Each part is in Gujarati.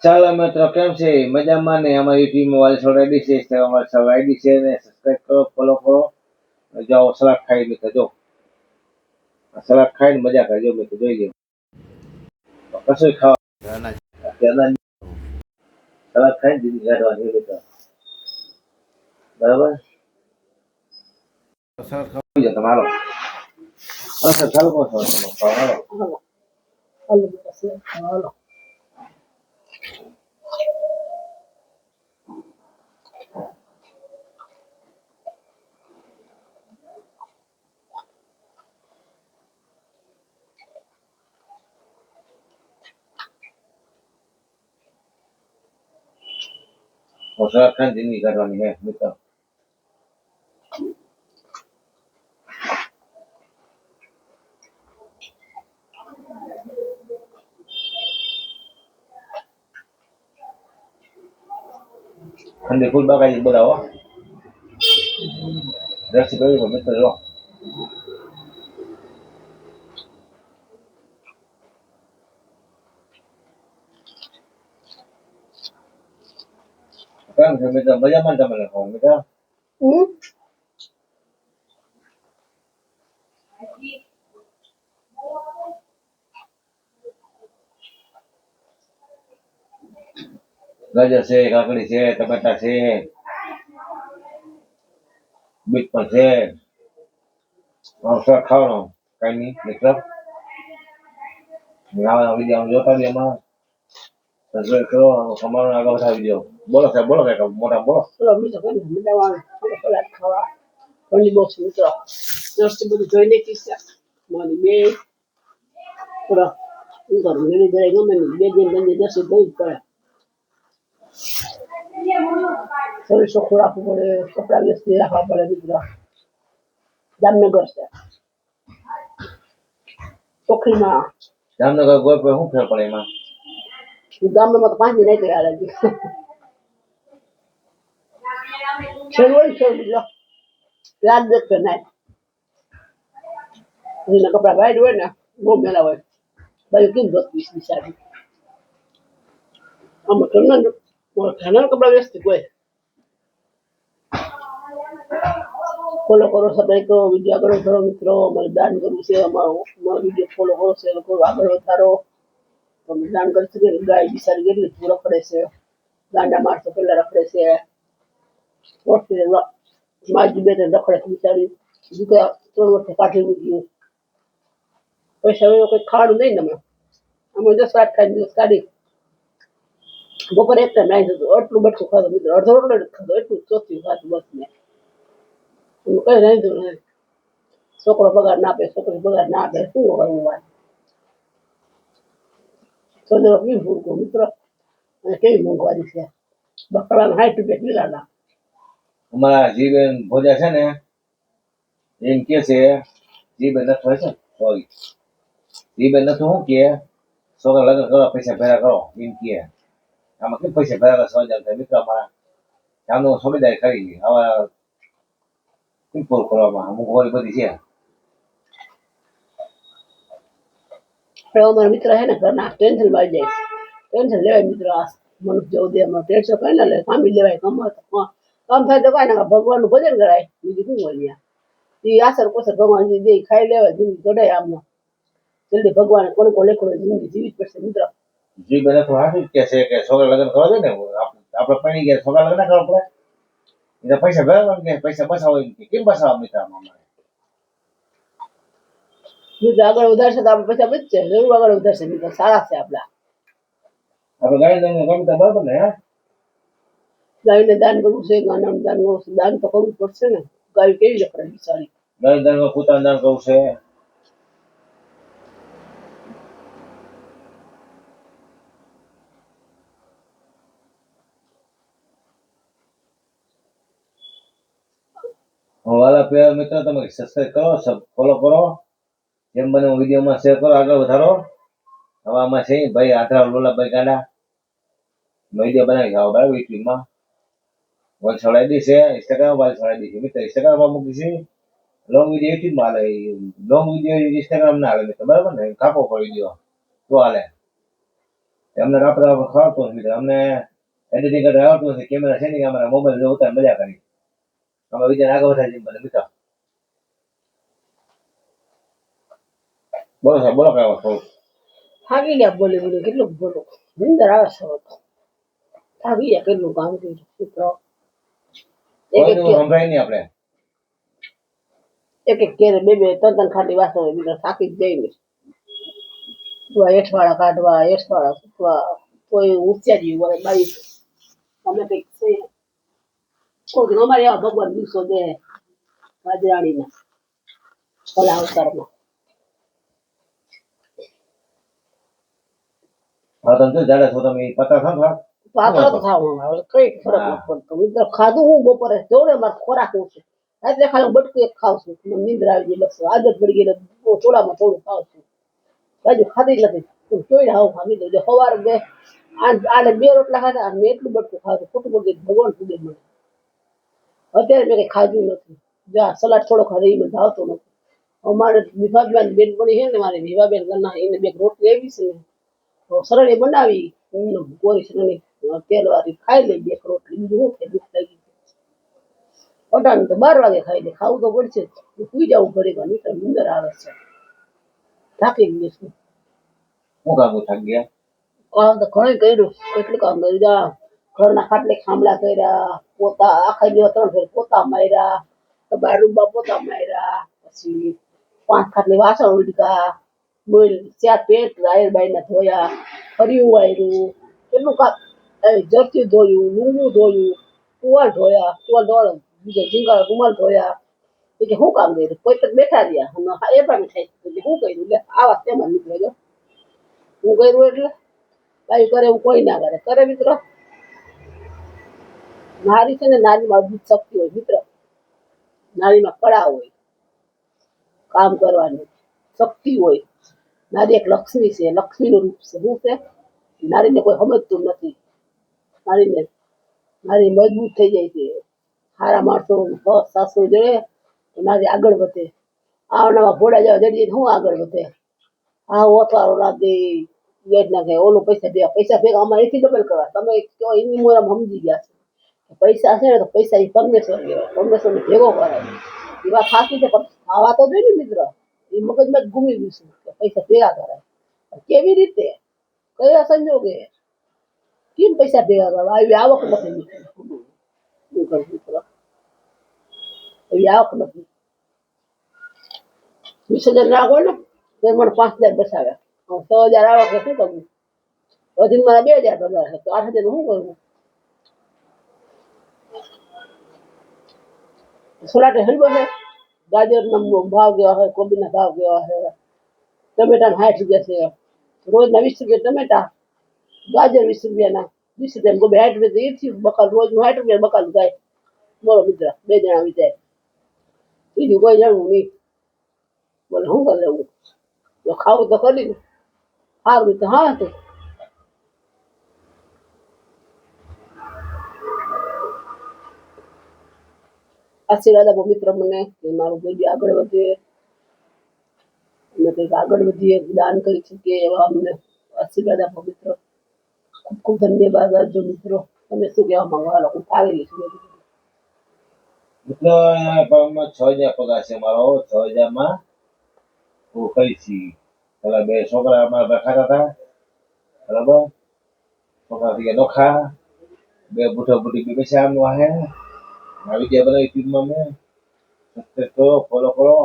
ચાલો મિત્રો કેમ છે મજામાં ને અમારી ટીમ વાલસોડ આઈડી છે ઇન્સ્ટાગ્રામ વાલસોડ આઈડી છે ને સબસ્ક્રાઇબ કરો ફોલો કરો જાઓ સલાડ ખાઈ મિત્રો જો સલાડ ખાઈને મજા કરજો મિત્રો જોઈ લો કશું ખાવા અત્યારના સલાડ ખાઈને દીધી કાઢવાની મિત્રો બરાબર સલાડ ખાવા જો તમારો સર ચાલુ કરો તમે ખાવા હાલો સલાડ ખાઈને દીધી કાઢવાની હે મિત્રો ઠંડી ફૂલ બાકાજી બોલાવો રેસી કરી મિત્રો જો કેમ છે મિત્રો મજામાં તમને કહો મિત્રો ગાજર છે કાકડી છે ટમેટા છે બીટ પણ છે સર ખાવાનો કઈ નહીં મિત્રો નવા વિડીયો જોતા બી એમાં સબસ્ક્રાઇબ કરો અમારો આગળ વધાવી દો બોલો સાહેબ બોલો કઈ મોટા બોલો મિત્રો સલાડ ખાવા ઠંડી બોક્સ મિત્રો દોસ્તી બધું જોઈ લેતી છે મારી બે પૂરા હું કરું ઘણી દરેક ગમે ને બે દિન બંને દર્શી બહુ જ પડે શરીર ચોખ્ખું રાખવું પડે કપડા વ્યવસ્થિત રાખવા પડે મિત્રો જામનગર છે ચોખીમાં જામનગર ગોળ પર શું ફેર પડે એમાં ગામમાં તો 5 દિન નહીં ગયા લાગી છેલ્લું છે બીજો યાદ દેખે નહીં એના કપડા વાઈડ હોય ને બહુ મેલા હોય ભાઈ કેમ 10-20 બિચારી આમાં ઘણા કપડા વ્યવસ્થિત હોય ફોલો કરો સબસ્ક્રાઇબ કરો વિડીયો આગળ કરો મિત્રો અમારે દાન કરવું છે અમારો વિડીયો ફોલો કરો શેર કરો આગળ વધારો તમે દાન કરી શકે ગાય બિચારી કેટલી પૂરો પડે છે ગાંડા માણસો પેલા રખડે છે માજી બે રખડે બિચારી બીજા 3 વર્ષે કાઢી મૂક્યું પૈસા હવે કોઈ ખાવાનું નહીં ને અમે 10 વાત ખાઈ દિવસ કાઢી બપોરે એક ટાઈમ નાઈ જતું આટલું બટકું ખાધું મિત્રો અડધો રોટલો ખાધો એટલું ચોખ્ખું ખાધું બસ ને કઈ નહીં દઉં છોકરો પગાર ના આપે છોકરી પગાર ના આપે શું કરવું વાત સોદરો કેવું ફૂલકું મિત્રો અને કેવી મોંઘવારી છે બકરાના 60 રૂપિયા કિલાના અમારા જીબેન ભોજા છે ને એમ કે છે જીબેન નથી હોય છે સોરી જીબેન નથી શું કે છોકરા લગ્ન કરો પૈસા ભેગા કરો એમ કે આમાં કેમ પૈસા ભેગા સમજાવ મિત્રો અમારા જામનો સમજદારી કરી હવે ઇમ્પોર્ટ કરવામાં અમુક હોય બધી છે અમારા મિત્ર છે ને ઘરના ટેન્શન માં આવી જાય ટેન્શન લેવાય મિત્ર આ મનુષ્ય જેવું દે ટેન્શન કઈ ના લે કામી લેવાય કામ થાય તો કઈ ના ભગવાનનું ભજન કરાય બીજું શું હોય એ આસર કોસર ભગવાન દે ખાઈ લેવાય જિંદગી કઢાય આમનો જલ્દી ભગવાન કોણ લેખો જિંદગી જીવી પડશે મિત્ર જી બને તો હાથું કે છે કે છોકરા લગ્ન કરવા દે ને આપણે પૈણી ગયા છોકરા લગ્ન કરવા પડે એટલે પૈસા ભરવા કે પૈસા બચાવો કેમ બચાવવા મિત્ર અમારે આગળ વધારશે તો આપણે પૈસા બચશે જરૂર આગળ વધારશે મિત્ર સારા છે આપડા આપણે ગાય દઈને ગમતા બરાબર ને ગાયને દાન કરવું છે ગાનાનું દાન કરવું છે દાન તો કરવું પડશે ને ગાય કેવી રખડે બિચારી ગાય દાન કૂતરાનું દાન કરવું છે વાલા પ્રિય મિત્રો તમે સબસ્ક્રાઇબ કરો ફોલો કરો જેમ બને વિડીયોમાં શેર કરો આગળ વધારો હવે આમાં છે ભાઈ આધરા લોલાભાઈ ગાડા વિડીયો બનાવી ખાવ બરાબર યુટ્યુબમાં વાલસોડ આઈડી છે ઇન્સ્ટાગ્રામ વાલસોડ આઈડી છે મિત્રો ઇન્સ્ટાગ્રામમાં મૂકી છે લોંગ વિડીયો યુટ્યુબમાં હાલે લોંગ વિડીયો ઇન્સ્ટાગ્રામ ના હાલે મિત્રો બરાબર ને કાપો પડી ગયો તો હાલે અમને આપણે ખવાડતું નથી મિત્ર. અમને એડિટિંગ કરતા આવડતું નથી. કેમેરા છે ને અમારા મોબાઈલ ઉતાર મજા કરી. અમે વિચાર આગળ વધારી દઈએ બધા મિત્ર. બોલો સાહેબ, બોલો કઈ વાત થોડું. થાકી ગયા બોલી બોલી કેટલું બોલો નિંદર આવે છે હવે તો. થાકી ગયા કેટલું કામ કર્યું મિત્રો. એક કોઈ એક દિવસ સંભળાય નહીં આપણે. એક એક કેરે બે બે ત્રણ ત્રણ ખાલી વાસો હોય મિત્રો થાકી જ જઈને હેઠવાળા કાઢવા હેઠવાળા સૂકવા કોઈ ઉચ્ચારી વળે બાઈ અમે કઈક છે કોઈ અમારે આવા ભગવાન દિવસો દે રાજરાણીના ભલા અવતારમાં હા તમે શું જાડે છો તમે ઈ પતા થો ને પાત્ર તો થાવું હવે કઈ ફરક નથી પડતો મિત્રો ખાધું હું બપોરે જોડે મારે ખોરાક હું છે રાત્રે ખાલી હું બટકું એક ખાવ છું મને નીંદર આવી ગઈ બસ આદત પડી ગઈ એટલે થોડામાં થોડું ખાવ છું બાજુ ખાધી જ નથી ચોઈ હાવ ખાવી દઉં સવારે બે આને બે રોટલા ખાધા અને મેં એટલું બટકું ખાધું ખોટું બોલી ભગવાન પૂજે મને અત્યારે મેં કઈ ખાધું નથી જા સલાડ થોડો ખાધો એ મને ભાવતો નથી અમારે વિભાબેન બેનપણી છે ને મારી વિભાબેન ગરના એને બે રોટલી આવી છે ને તો સરળી બનાવી ગોરી સરળી તેલ વાળી ખાઈ લઈ બે રોટલી બીજું શું થાય ભૂખ લાગી અટાણું તો 12 વાગે ખાઈ લે ખાવું તો પડશે જ સુઈ જવું ઘરે મિત્ર નીંદર આવે છે થાકી ગઈ છું હું કામ થાકી ગયા. કામ તો ઘણું કર્યું કેટલું કામ કર્યું જા ઘરના ખાટલે ખામલા કર્યા પોતા આખા દિવસ 3 ફેર પોતા માર્યા તો બારૂબા પોતા માર્યા પછી 5 ખાટલી વાસણ ઉડકા બોલ 4 પેટ રાયર બાઈના ધોયા ફર્યું વાયરું કેટલું કામ જરતી ધોયું લુંગું ધોયું ટુવાલ ધોયા બીજા ઝીંગા રૂમાલ ધોયા કે શું કામ કર્યું કોઈ તો બેઠા રહ્યા એ પણ થાય શું કર્યું એટલે આવા તેમાં નીકળ્યો હું કર્યું એટલે કઈ કરે એવું કોઈ ના કરે મિત્ર નારી છે ને નારીમાં અદ્ભુત શક્તિ હોય મિત્ર નારીમાં કળા હોય કામ કરવાની શક્તિ હોય નારી એક લક્ષ્મી છે લક્ષ્મીનું રૂપ છે શું છે નારીને કોઈ સમજતું નથી નારી મજબૂત થઈ જાય છે સારા માણસો સાસુ જોડે તો નારી આગળ વધે આવનામાં ઘોડા જવા જડી હું આગળ વધે આ ઓથવારો ના દે વેદ ના કે ઓલું પૈસા ભેગા અમારે એથી ડબલ કરવા તમે કહો એની મોરામ સમજી ગયા છે પૈસા છે ને તો પૈસા એ પરમેશ્વર કહેવાય પરમેશ્વર ને ભેગો કરાય એ વાત સાચી છે પણ આવા તો જોઈએ ને મિત્ર એ મગજમાં જ ઘૂમી ગયું છે કે પૈસા ભેગા કરાય કેવી રીતે કયા સંજોગે કેમ પૈસા ભેગા કરવા એવી આવક નથી મિત્ર એવી આવક નથી 20,000 ના હોય ને તો મને 5,000 બસાવ્યા 6,000 આવક શું કરવું વધી મારા 2,000 પગાર છે તો 8,000 શું કરવું સોલાટે હલવો છે ગાજર નો ભાવ કેવા હોય કોબી ના ભાવ કેવા હોય ટમેટા 60 રૂપિયા છે રોજ ના 20 રૂપિયા ટમેટા ગાજર 20 રૂપિયા 60 રૂપિયા એથી બકાલ રોજ 60 રૂપિયા બકાલ જાય બોલો મિત્ર બે જણા વિચાર બીજું કોઈ જાણવું નહીં બોલે શું કરી લેવું તો ખાવું તો કરી સારું તો હા તો આશીર્વાદ આપો મિત્ર મને કે મારું કોઈ આગળ વધે અમે કંઈક આગળ વધીએ દાન કરી શકીએ એવા અમને આશીર્વાદ આપો મિત્ર ખૂબ ખૂબ ધન્યવાદ આપજો મિત્રો તમે શું કહેવા માંગો હાલો હું આવી છું મિત્ર પગમાં 6,000 પગાર છે મારો 6,000 માં હું કઈ છી પેલા બે છોકરા અમારા ખાતા હતા બરાબર છોકરા થી નોખા બે બુઢા બુઢી બે પૈસા આમનું આહે આવી ગયા બધા યુટ્યુબમાં મેં સબસ્ક્રાઇબ કરો ફોલો કરો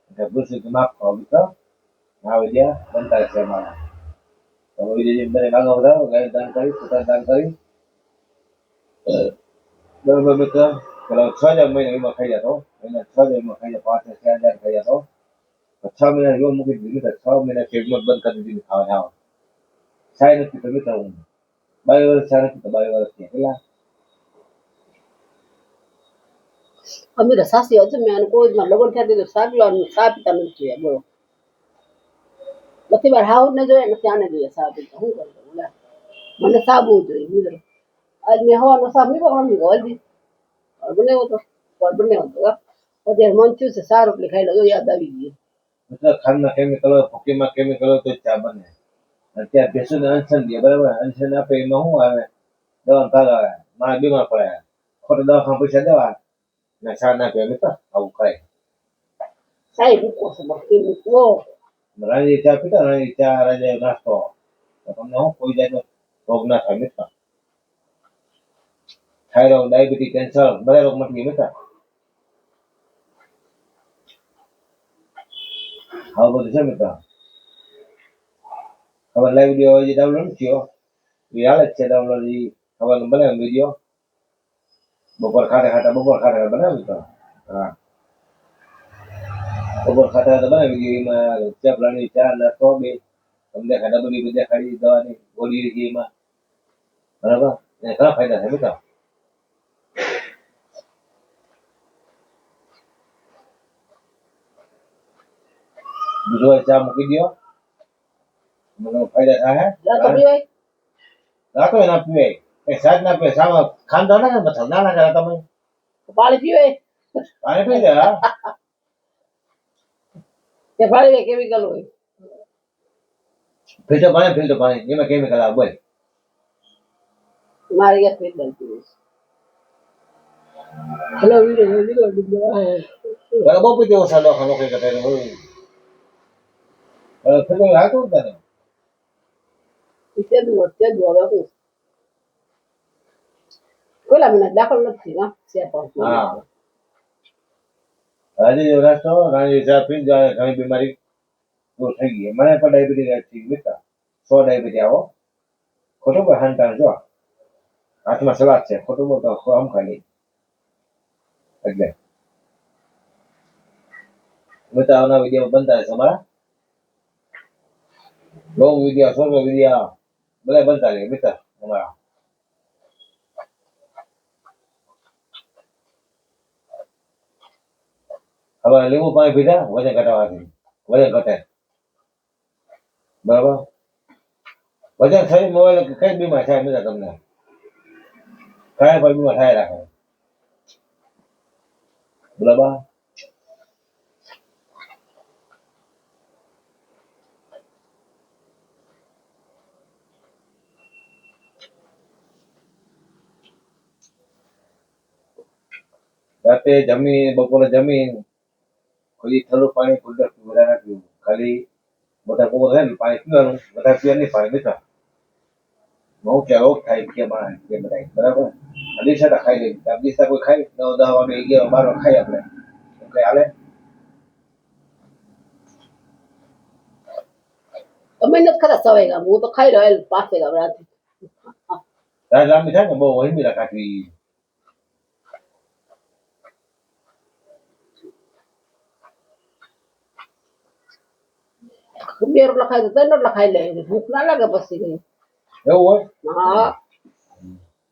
એટલે ભૂલથી માફ કરો મિત્ર આવી ગયા બનતા છે અમારા તો વિડીયો જેમ બને આગળ વધારો ગાય દાન કરી પોતા દાન કરી બરોબર મિત્ર પેલા 6,000 મહિને એમાં ખાઈ જતો એને 6,000 માં ખાઈ જાય 5,000 ખાઈ જતો 6 મહિના જેવો મૂકી દીધી મિત્ર 6 મહિના ખેડમાં બંધ કરી દીધી ખાવા જાવ સાય નથી તો મિત્ર હું 22 વર્ષ સાય નથી તો 22 વર્ષ થયા પેલા અમે તો સાસી હજુ મેં કોઈ માં લગન થયા તો સા પીતા નથી જોયા બોલો નથી વાર હાવ ને જોઈએ નથી આને જોઈએ સા પીતા શું કરું મને સાબુ જોઈએ મિત્ર આજ મેં હવાનો સા મીઠો હલ્દી બનાવ્યો તો બનાવ્યો તો અત્યારે મન થયું છે 4 રોટલી ખાઈ લો યાદ આવી ગઈ મિત્ર ખાંડના કેમિકલ ભૂકીમાં કેમિકલ તો ચા બને અત્યારે ભેંસુને અનશન દે બરાબર, અનશન આપે એમાં શું આવે, દવાનો ભાગ આવે, માણસ બીમાર પડે, ખોટા દવાખાના પૈસા દેવા ને સાર ના પીવા મિત્ર, આવું કરે. સાહેબ મૂકો છો બાકી મૂકવો રાણી ચા પીતા, રાણી ચા રાજા નાસ્તો, તો તમને શું કોઈ જાતનો રોગ ના થાય મિત્ર. થાઇરોઇડ, ડાયાબિટીસ, કેન્સર બધા રોગ મટી મિત્ર. આવું બધું છે મિત્ર. હવે લાઈવ વિડીયો હજી ડાઉનલોડ નથી થયો, એ હાલે જ છે ડાઉનલોડ. એ ખબર બનાવ્યો વિડીયો બપોર ખાતા બનાવ્યો મિત્ર. હા, બપોર ખાતા બનાવી વિડીયો. એમાં ચા પ્લાની ચા નાસ્તો બે તમને ખાતા બધી દેખાડી, દવાની ગોળી હતી એમાં બરાબર. એને ઘણા ફાયદા છે મિત્ર. દૂધ ચા મૂકી દો, મને ફાયદા થાય. રાતો પીવાય રાતો ના પીવાય, કઈ સાજ ના પીવાય, સામા ખાંડો ના મતલબ ના નાખે તમે પાણી પીવાય પાણી પી જાય. કે પાણી કેમિકલ હોય ફિલ્ટર પાણી એમાં કેમિકલ આવે બોલ. મારી યાદ કેમિકલ પીવે હેલો વિડિયો બહુ પીતે ઓછા લોકો નોકરી કરતા હોય. ફિલ્ટર હાલતું જ તને તે દુઆ હવે કોલા મને દાખલ નથી ના છે પણ હા. આજે નાસ્તો રાણી ચા પી જાય, ઘણી બીમારી દૂર થઈ ગઈ. મને પણ ડાયાબિટીસ થઈ મિત્ર, 100 ડાયાબિટીસ આવો ખોટું કોઈ હાનતા જો હાથમાં સલાદ છે, ખોટું બોલતો આમ ખાલી એટલે મિત્ર. આવના વિડીયો બનતા છે અમારા, લોંગ વિડીયો, શોર્ટ વિડીયો બધા બનતા રહે મિત્ર અમારા. હવે લીંબુ પાણી પીધા વજન ઘટાડવાથી વજન ઘટે બરાબર. વજન શરીર મોબાઈલ કઈ બીમાર થાય મિત્ર તમને, કયા પણ બીમાર થાય રાખે બરાબર. રાતે જમી, બપોરે જમી કોઈ ઠંડુ પાણી કુલર વધારે ના પીવું, ખાલી મોટા પોર છે ને પાણી પીવાનું, વધારે પીવા નહીં પાણી મિત્ર. બહુ કે રોગ થાય કે માણસ કે બધા બરાબર. અઢીસા ખાઈ લે, અઢીસા કોઈ ખાઈ 9-10 વાગે 11-12 વાગે ખાઈ આપણે કઈ હાલે. તમે નથી ખરા સવાઈ હું તો ખાઈ રહ્યો પાસે રાત રાત લાંબી થાય ને બહુ વહીમી રાખવી. બે રોટલા ખાય તો 3 રોટલા ખાઈ લે ભૂખ ના લાગે પછી કઈ. એવું હોય. હા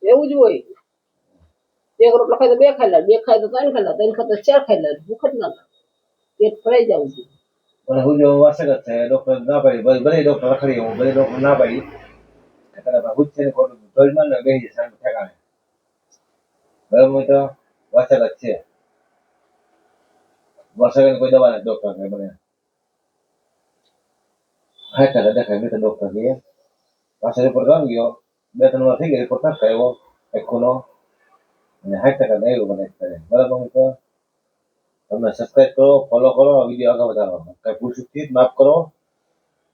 એવું જ હોય. એક રોટલો ખાય તો 2 ખાઈ લે, 2 ખાય તો 3 ખાઈ લે, 3 ખાય તો 4 ખાઈ લે, ભૂખ જ ના લાગે, પેટ ભરાઈ જવું જોઈએ. અને હું જો વાસક જ છે ડોક્ટર ના પાડી, બધી ડોક્ટર રખડી હું બધી ડોક્ટર ના પાડી હું છે ને ખોટું ધોઈમાં ને બેસી જાય ઠેકાણે બરાબર. તો વાસક જ છે, વાસક કોઈ દવા નથી ડોક્ટર ને મને હાથ દેખાય મિત્ર. ડોક્ટર કે વાસક ઉપર કામ ગયો 2-3 વાર થઈ ગયા રિપોર્ટ નથી આવ્યો આખોનો, અને 60% એવું મને કરે બરાબર. મિત્ર તમે સબસ્ક્રાઇબ કરો, ફોલો કરો, વિડીયો આગળ વધારો, કઈ ભૂલ ચૂકથી માફ કરો.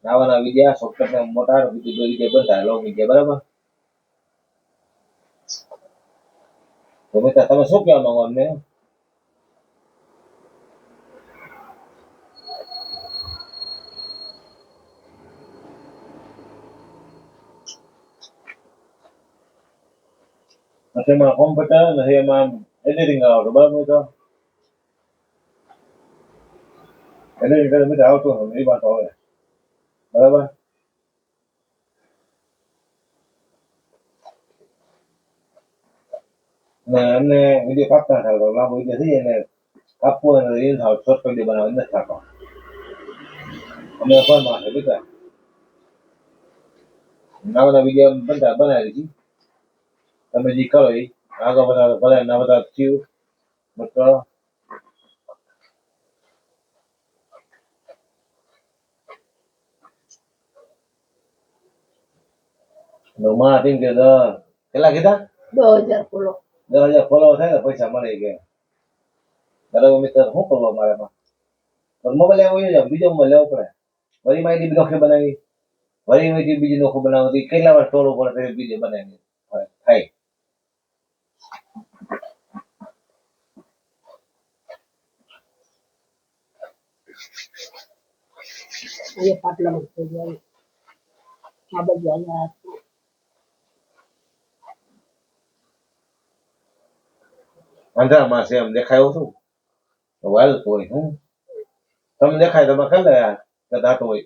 નવાના વિડીયા શોર્ટકટ મોટા વિડીયો બનતા લોંગ વિડીયો બરાબર. તો મિત્ર તમે શું કહેવા માંગો અમને? નથી એમાં કોમ્પ્યુટર નથી, એમાં એડિટિંગ આવડતું બરાબર. તો એડિટિંગ કરે મિત્ર આવતું એ વાત હવે બરાબર. ને અમને વિડીયો કાપતા નથી આવડતો, લાંબો વિડીયો થઈ જાય ને કાપવો અને એ થાવ શોર્ટ વિડીયો બનાવવા નથી થતો. અમે પણ માથે મિત્ર નવા વિડીયો બનતા બનાવી છે, તમે જે કરો એ આગળ વધારો બધા ના બધા થયું મિત્ર. માં તેમ કે કેટલા કીધા 10,000 ફોલો 10,000 ફોલો થાય ને પૈસા મળે કે બરાબર મિત્ર શું કરવું મારે મોબાઈલ લેવો હોય બીજો મોબાઈલ લેવો પડે વળી માહિતી નોખી બનાવી વળી માહિતી બીજી નોખું બનાવતી કેટલા વાર તોડવું પડે બીજે બનાવી થાય અહીંયા પાટલામાં થઈ જાય આ બાજુ અહીંયા અંધારામાં છે એમ દેખાયો છું વાલતું હોય હું તમને દેખાય તમે ખાઈ લે દાંતો હોય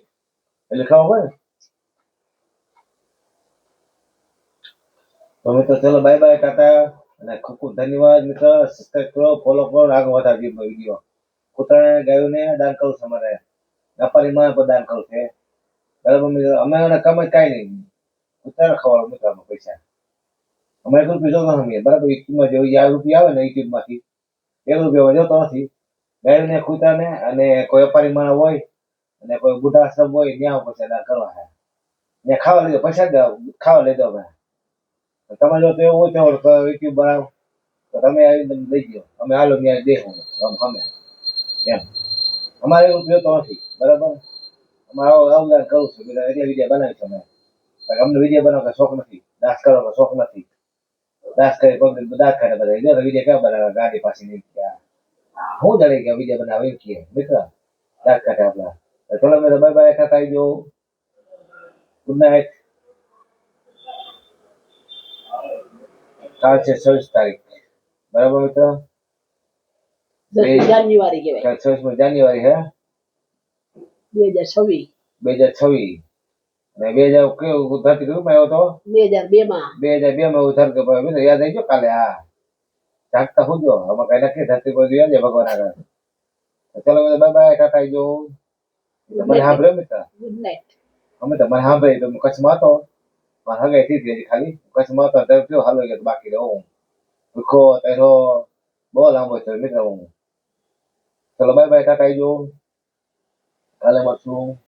એટલે ખાવા હોય તો મિત્રો ચલો બાય બાય ટાટા અને ખૂબ ખૂબ ધન્યવાદ મિત્ર સબસ્ક્રાઇબ કરો ફોલો કરો આગળ વધારજો વિડીયો કૂતરાને ગાયોને દાન કરું છું અમારે વ્યાપારી માં પણ દાન કરું છે બરાબર મિત્રો અમે એને કમાઈ કાંઈ નહીં કૂતરાને ખવડાવું મિત્રો અમે પૈસા અમે 1 રૂપિયો જોતો નથી બરાબર યુટ્યુબમાં જેવું આ રૂપિયા આવે ને યુટ્યુબમાંથી 1 રૂપિયો જોતો નથી ગાયોને કૂતરાને અને કોઈ વેપારી માણસ હોય અને કોઈ બુઢા આશ્રમ હોય ત્યાં પૈસા દાન કરવા છે ત્યાં ખાવા લીધો પૈસા ખાવા લીધો અમે તમે જો તો એવું હોય તો યુટ્યુબ બનાવો તો તમે આવીને લઈ ગયો અમે હાલો ત્યાં દેવું અમે એમ અમારે એવું જોતો નથી બરાબર અમારે અવદાન કરવું છે એટલે વિડીયો બનાવી છે અમે અમને વિડીયો બનાવવાનો શોખ નથી દાસ કરવાનો શોખ નથી દાસ કરી પબ્લિક દાસ કરે બધા જો વિડીયો કેમ બનાવે ગાડી પાસે નહીં હું જાણે કે વિડીયો બનાવે એમ કે મિત્ર દાસ કાઢે આપણા ચલો મેં બાય બાય ટાટા આવી જાઓ ગુડ નાઇટ કાલ છે 26 તારીખ બરાબર મિત્ર 10 જાન્યુઆરી કહેવાય કાલ 26 જાન્યુઆરી હે 2026 2026 અને 2000 કેવું ધરતી રૂપમાં આવ્યો તો 2002 માં 2002 માં ઉધાર કે ભાઈ મિત્ર યાદ આવી ગયો કાલે હા જાગતા હું જો અમે કઈ નક્કી ધરતી પર યાદ છે ભગવાન આગળ ચલો બાય બાય ટાટા આવી જાઓ મને સાંભળ્યો મિત્ર ગુડ નાઇટ અમે તો મને સાંભળી તો કચ્છમાં હતો મારે હગાઈ થઈ હતી ખાલી કચ્છમાં હતો ત્યારે કયો હાલો ગયો બાકી રહ્યો હું ભૂખો તેરો બહુ લાંબો છે મિત્ર હું ચલો બાય બાય ટાટા આવી જાઓ કાલે મળશું